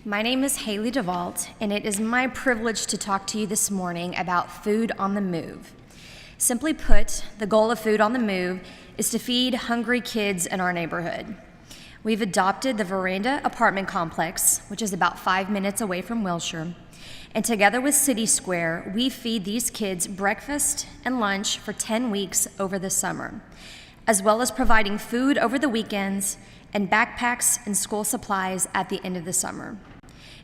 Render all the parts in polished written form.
My name is Haley DeVault, and it is my privilege to talk to you this morning about food on the move. Simply put, the goal of Food on the Move is to feed hungry kids in our neighborhood. We've adopted the Veranda apartment complex, which is about 5 minutes away from Wilshire, and together with CitySquare, we feed these kids breakfast and lunch for 10 weeks over the summer, as well as providing food over the weekends and backpacks and school supplies at the end of the summer.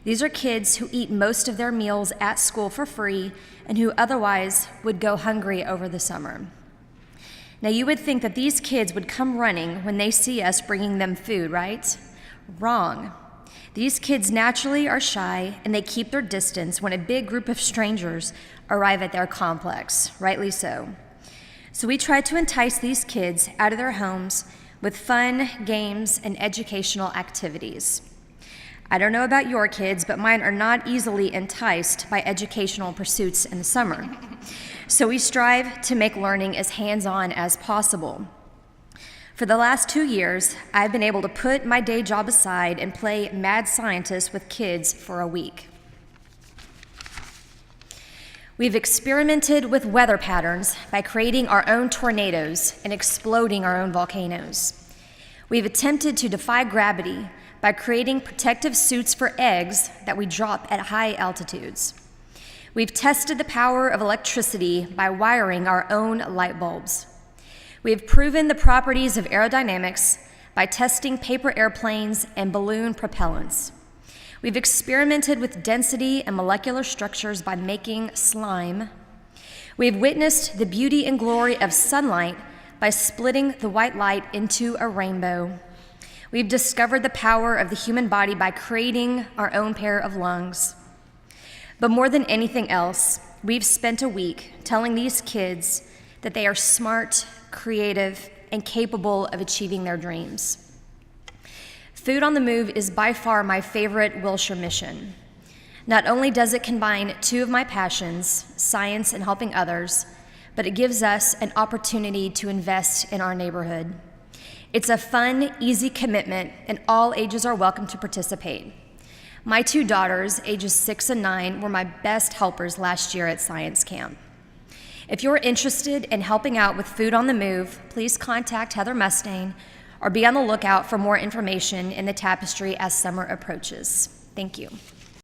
These are kids who eat most of their meals at school for free and who otherwise would go hungry over the summer. Now, you would think that these kids would come running when they see us bringing them food, right? Wrong. These kids naturally are shy and they keep their distance when a big group of strangers arrive at their complex, rightly so. So we try to entice these kids out of their homes with fun, games, and educational activities. I don't know about your kids, but mine are not easily enticed by educational pursuits in the summer. So we strive to make learning as hands-on as possible. For the last 2 years, I've been able to put my day job aside and play mad scientist with kids for a week. We've experimented with weather patterns by creating our own tornadoes and exploding our own volcanoes. We've attempted to defy gravity by creating protective suits for eggs that we drop at high altitudes. We've tested the power of electricity by wiring our own light bulbs. We have proven the properties of aerodynamics by testing paper airplanes and balloon propellants. We've experimented with density and molecular structures by making slime. We've witnessed the beauty and glory of sunlight by splitting the white light into a rainbow. We've discovered the power of the human body by creating our own pair of lungs. But more than anything else, we've spent a week telling these kids that they are smart, creative, and capable of achieving their dreams. Food on the Move is by far my favorite Wilshire mission. Not only does it combine two of my passions, science and helping others, but it gives us an opportunity to invest in our neighborhood. It's a fun, easy commitment, and all ages are welcome to participate. My 2 daughters, ages 6 and 9, were my best helpers last year at science camp. If you're interested in helping out with Food on the Move, please contact Heather Mustain or be on the lookout for more information in the tapestry as summer approaches. Thank you.